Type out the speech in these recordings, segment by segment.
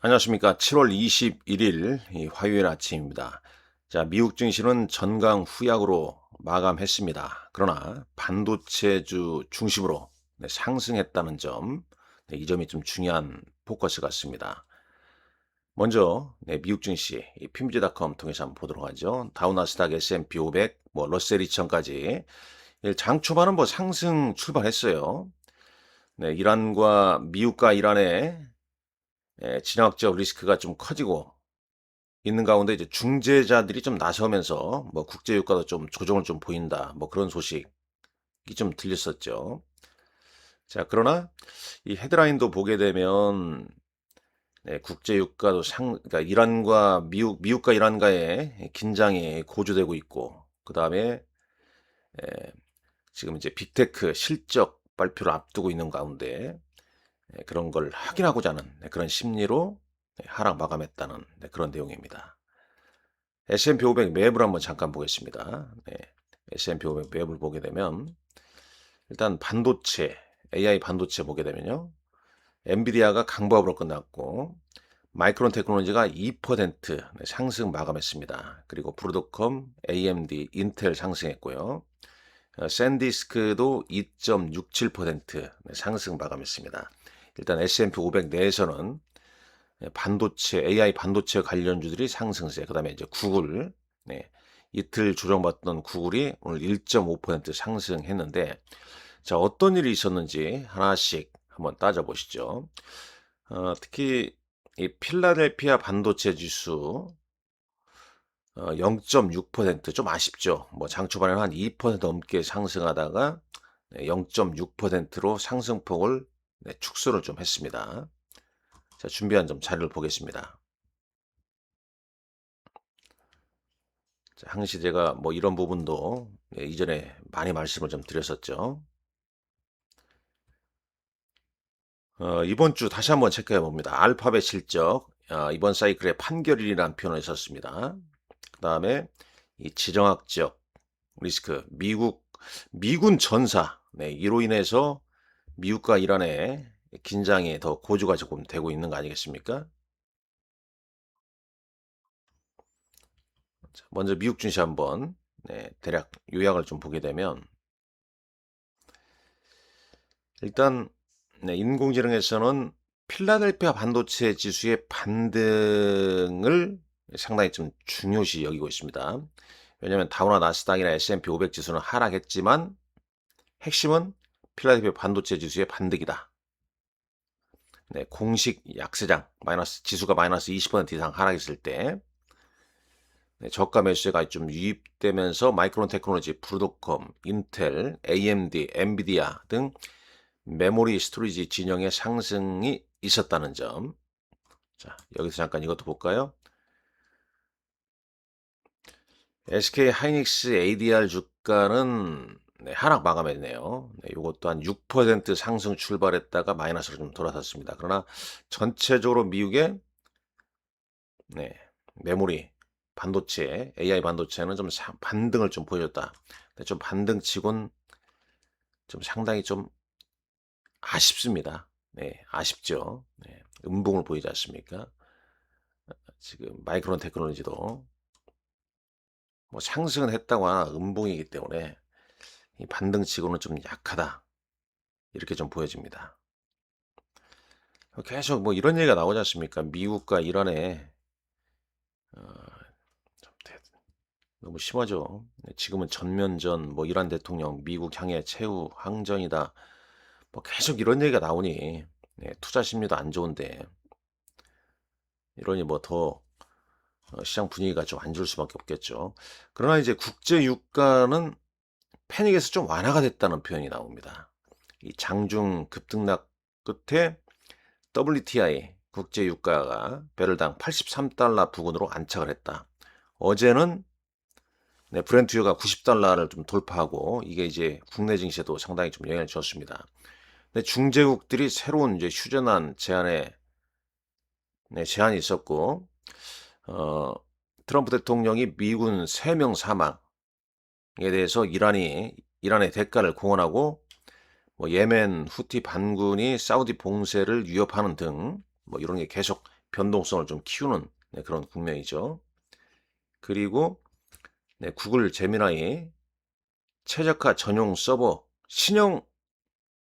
안녕하십니까. 7월 21일 화요일 아침입니다. 자, 미국 증시는 전강 후약으로 마감했습니다. 그러나 반도체주 중심으로 상승했다는 점, 이 점이 좀 중요한 포커스 같습니다. 먼저 미국 증시 PMG닷컴 통해서 한번 보도록 하죠. 다우나스닥 S&P 500, 러셀 2000까지 장 초반은 상승 출발했어요. 이란과 미국과 이란의 진화학적 리스크가 좀 커지고 있는 가운데 이제 중재자들이 좀 나서면서 국제 유가도 좀 조정을 좀 보인다. 그런 소식이 좀 들렸었죠. 자, 그러나 이 헤드라인도 보게 되면 국제 유가도 그러니까 이란과 미국과 이란과의 긴장이 고조되고 있고, 그다음에 지금 이제 빅테크 실적 발표를 앞두고 있는 가운데 그런 걸 확인하고자 하는 그런 심리로 하락 마감했다는 그런 내용입니다. S&P 500 매물 한번 잠깐 보겠습니다. S&P 500 매물 보게 되면 일단 반도체, AI 반도체 보게 되면요. 엔비디아가 강보합으로 끝났고 마이크론 테크놀로지가 2% 상승 마감했습니다. 그리고 브로드컴, AMD, 인텔 상승했고요. 샌디스크도 2.67% 상승 마감했습니다. 일단 S&P 500 내에서는 반도체, AI 반도체 관련주들이 상승세. 그다음에 이제 구글, 이틀 조정받던 구글이 오늘 1.5% 상승했는데, 자, 어떤 일이 있었는지 하나씩 한번 따져보시죠. 특히 이 필라델피아 반도체 지수 0.6%좀 아쉽죠. 장 초반에는 한 2% 넘게 상승하다가 0.6%로 상승폭을 축소를 좀 했습니다. 자, 준비한 좀 자료를 보겠습니다. 자, 항시 제가 이런 부분도 이전에 많이 말씀을 좀 드렸었죠. 이번 주 다시 한번 체크해 봅니다. 알파벳 실적, 이번 사이클의 판결일이라는 표현을 썼습니다. 그 다음에 이 지정학적 리스크, 미군 전사, 이로 인해서 미국과 이란의 긴장이 더 고조가 조금 되고 있는 거 아니겠습니까? 자, 먼저 미국 증시 한번 대략 요약을 좀 보게 되면 일단 인공지능에서는 필라델피아 반도체 지수의 반등을 상당히 좀 중요시 여기고 있습니다. 왜냐하면 다우나 나스닥이나 S&P 500 지수는 하락했지만 핵심은 필라델피아 반도체 지수의 반등이다. 공식 약세장 지수가 마이너스 20% 이상 하락했을 때 저가 매수세가 좀 유입되면서 마이크론 테크놀로지, 브로드컴, 인텔, AMD, 엔비디아 등 메모리 스토리지 진영의 상승이 있었다는 점. 자, 여기서 잠깐 이것도 볼까요? SK 하이닉스 ADR 주가는 하락 마감했네요. 이것도 한 6% 상승 출발했다가 마이너스로 좀 돌아섰습니다. 그러나 전체적으로 미국의 메모리 반도체, AI 반도체는 좀 반등을 좀 보여줬다. 좀 반등치곤 좀 상당히 좀 아쉽습니다. 아쉽죠. 음봉을 보이지 않습니까? 지금 마이크론 테크놀로지도 상승은 했다고 하나 음봉이기 때문에 이 반등치고는 좀 약하다. 이렇게 좀 보여집니다. 계속 이런 얘기가 나오지 않습니까? 미국과 이란의 너무 심하죠. 지금은 전면전, 이란 대통령 미국 향해 최후 항전이다. 계속 이런 얘기가 나오니 투자 심리도 안 좋은데 이러니 더 시장 분위기가 좀 안 좋을 수밖에 없겠죠. 그러나 이제 국제 유가는 패닉에서 좀 완화가 됐다는 표현이 나옵니다. 이 장중 급등락 끝에 WTI 국제 유가가 배럴당 83달러 부근으로 안착을 했다. 어제는 브렌트유가 90달러를 좀 돌파하고 이게 이제 국내 증시에도 상당히 좀 영향을 줬습니다. 근데 중재국들이 새로운 이제 휴전안 제안이 있었고 어, 트럼프 대통령이 미군 3명 사망에 대해서 이란의 대가를 공언하고 예멘 후티 반군이 사우디 봉쇄를 위협하는 등 이런 게 계속 변동성을 좀 키우는 그런 국면이죠. 그리고 구글 제미나이 최적화 전용 서버 신형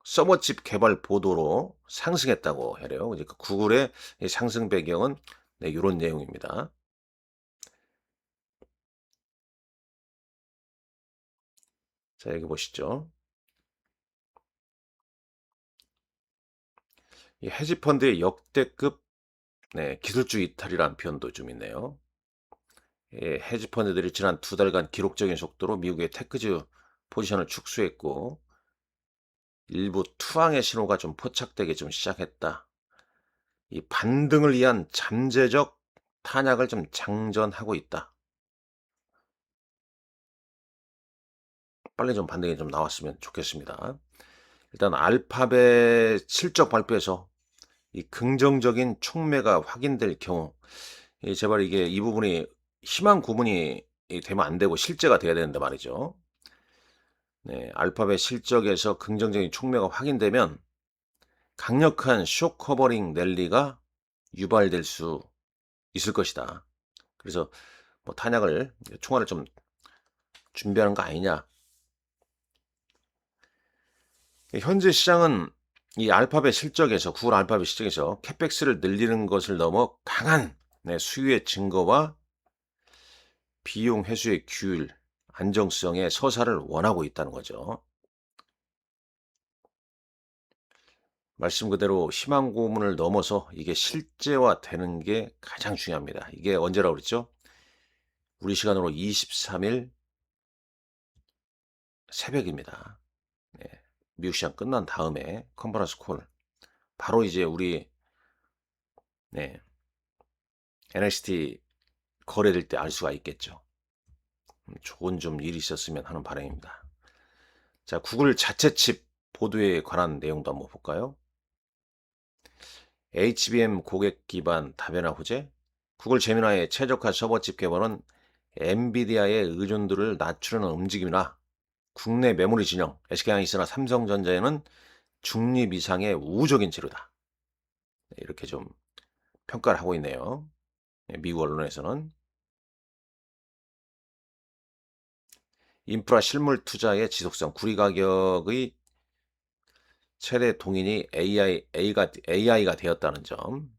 서버칩 개발 보도로 상승했다고 해요. 이제 구글의 상승 배경은 이런 내용입니다. 자, 여기 보시죠. 이 헤지펀드의 역대급 기술주 이탈이라는 표현도 좀 있네요. 헤지펀드들이 지난 2달간 기록적인 속도로 미국의 테크주 포지션을 축소했고 일부 투항의 신호가 좀 포착되기 좀 시작했다. 이 반등을 위한 잠재적 탄약을 좀 장전하고 있다. 빨리 좀 반등이 좀 나왔으면 좋겠습니다. 일단 알파벳 실적 발표에서 이 긍정적인 촉매가 확인될 경우 제발 이게 이 부분이 희망 구분이 되면 안 되고 실제가 돼야 되는데 말이죠. 알파벳 실적에서 긍정적인 촉매가 확인되면 강력한 쇼 커버링 랠리가 유발될 수 있을 것이다. 그래서 뭐 탄약을 총알을 좀 준비하는 거 아니냐. 현재 시장은 이 알파벳 실적에서 구글 알파벳 실적에서 캐펙스를 늘리는 것을 넘어 강한 수요의 증거와 비용 회수의 규율, 안정성의 서사를 원하고 있다는 거죠. 말씀 그대로 희망 고문을 넘어서 이게 실제화되는 게 가장 중요합니다. 이게 언제라고 그랬죠? 우리 시간으로 23일 새벽입니다. 미국 시장 끝난 다음에 컨퍼런스 콜 바로 이제 우리 NXT 거래될 때 알 수가 있겠죠. 좋은 좀 일이 있었으면 하는 바람입니다. 자, 구글 자체 칩 보도에 관한 내용도 한번 볼까요? HBM 고객 기반 다변화 호재, 구글 제미나이의 최적화 서버칩 개발은 엔비디아의 의존도를 낮추려는 움직임이나 국내 메모리 진영, SK하이닉스나 삼성전자에는 중립 이상의 우호적인 재료다. 이렇게 좀 평가를 하고 있네요. 미국 언론에서는. 인프라 실물 투자의 지속성, 구리 가격의 최대 동인이 AI가 되었다는 점,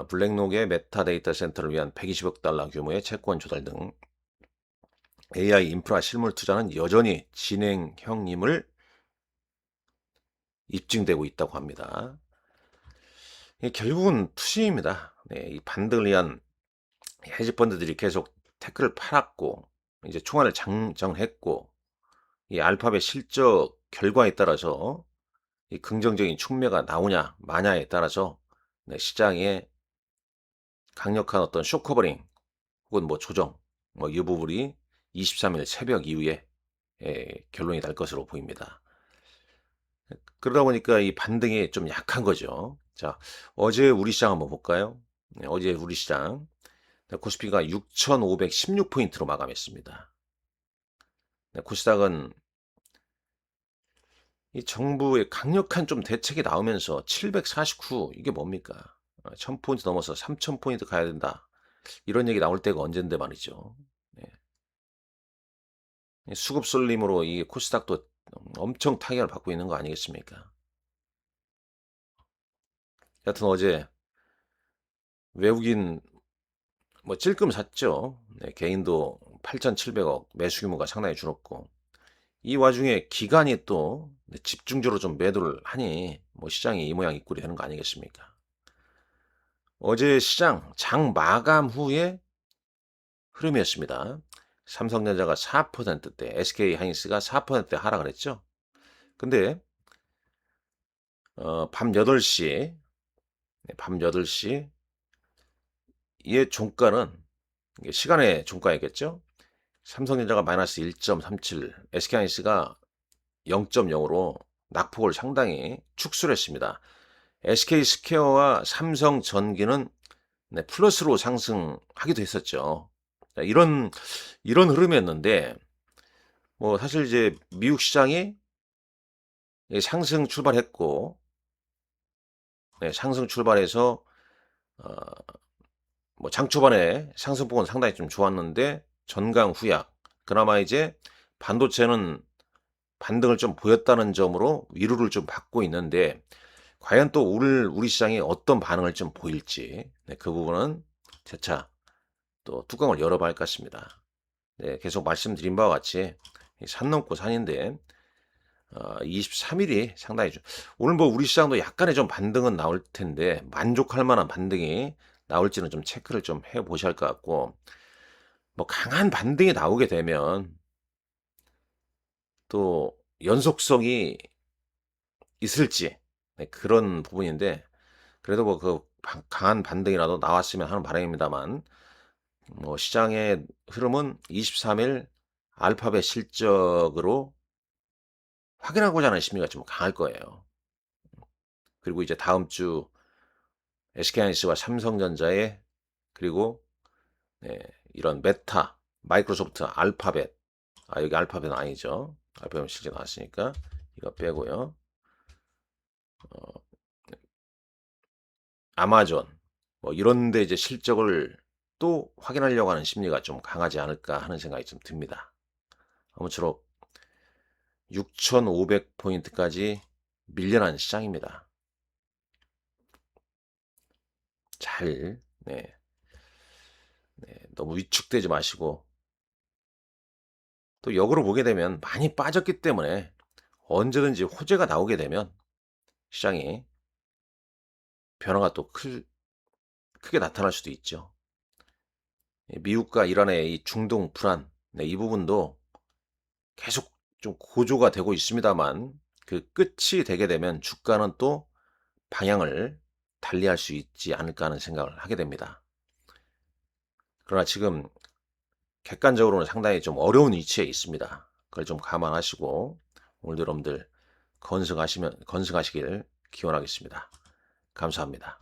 블랙록의 메타 데이터 센터를 위한 120억 달러 규모의 채권 조달 등 AI 인프라 실물 투자는 여전히 진행형임을 입증되고 있다고 합니다. 결국은 투심입니다. 이 반등을 위한 헤지펀드들이 계속 태클을 팔았고 이제 총알을 장정했고 이 알파벳 실적 결과에 따라서 이 긍정적인 촉매가 나오냐 마냐에 따라서 시장에 강력한 어떤 쇼커버링 혹은 뭐 조정 이 부분이 23일 새벽 이후에 결론이 날 것으로 보입니다. 그러다 보니까 이 반등이 좀 약한 거죠. 자, 어제 우리 시장 한번 볼까요? 어제 우리 시장 코스피가 6,516포인트로 마감했습니다. 코스닥은 이 정부의 강력한 좀 대책이 나오면서 749 이게 뭡니까? 1000포인트 넘어서 3000포인트 가야 된다. 이런 얘기 나올 때가 언젠데 말이죠. 수급 쏠림으로 이 코스닥도 엄청 타격을 받고 있는 거 아니겠습니까? 여튼 어제 외국인 뭐 찔끔 샀죠. 개인도 8,700억 매수 규모가 상당히 줄었고 이 와중에 기관이 또 집중적으로 좀 매도를 하니 뭐 시장이 이 모양 이 꼴이 되는 거 아니겠습니까? 어제 시장 장 마감 후에 흐름이었습니다. 삼성전자가 4%대, SK하이닉스가 4%대 하락을 했죠. 근데 밤 8시 의 종가는 시간의 종가이겠죠. 삼성전자가 마이너스 1.37, SK하이닉스가 0.0으로 낙폭을 상당히 축소를 했습니다. SK스퀘어와 삼성전기는 플러스로 상승하기도 했었죠. 이런 흐름이었는데 뭐 사실 이제 미국 시장이 상승 출발했고 상승 출발해서 어 뭐 장 초반에 상승폭은 상당히 좀 좋았는데 전강 후약. 그나마 이제 반도체는 반등을 좀 보였다는 점으로 위로를 좀 받고 있는데 과연 또 우리 시장이 어떤 반응을 좀 보일지 그 부분은 재차 또 뚜껑을 열어봐야 할 것 같습니다. 네, 계속 말씀드린 바와 같이 산 넘고 산인데 23일이 상당히 좀 오늘 뭐 우리 시장도 약간의 좀 반등은 나올 텐데 만족할 만한 반등이 나올지는 좀 체크를 좀 해 보셔야 할 것 같고 뭐 강한 반등이 나오게 되면 또 연속성이 있을지 그런 부분인데 그래도 뭐 그 강한 반등이라도 나왔으면 하는 바람입니다만 뭐 시장의 흐름은 23일 알파벳 실적으로 확인하고자 하는 심리가 좀 강할 거예요. 그리고 이제 다음 주 SK하이닉스와 삼성전자의 그리고 네, 이런 메타, 마이크로소프트, 알파벳 여기 알파벳은 아니죠. 알파벳 실적 나왔으니까 이거 빼고요. 어, 아마존 뭐 이런 데 이제 실적을 또 확인하려고 하는 심리가 좀 강하지 않을까 하는 생각이 좀 듭니다. 아무쪼록 6,500포인트까지 밀려난 시장입니다. 잘 너무 위축되지 마시고 또 역으로 보게 되면 많이 빠졌기 때문에 언제든지 호재가 나오게 되면 시장이 변화가 또 크게 나타날 수도 있죠. 미국과 이란의 이 중동 불안, 이 부분도 계속 좀 고조가 되고 있습니다만 그 끝이 되게 되면 주가는 또 방향을 달리할 수 있지 않을까 하는 생각을 하게 됩니다. 그러나 지금 객관적으로는 상당히 좀 어려운 위치에 있습니다. 그걸 좀 감안하시고 오늘도 여러분들 건승하시길 기원하겠습니다. 감사합니다.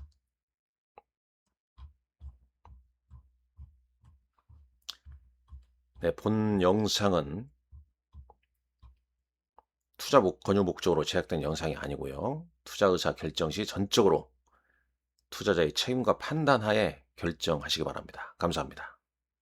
네, 본 영상은 권유 목적으로 제작된 영상이 아니고요. 투자 의사 결정 시 전적으로 투자자의 책임과 판단하에 결정하시기 바랍니다. 감사합니다.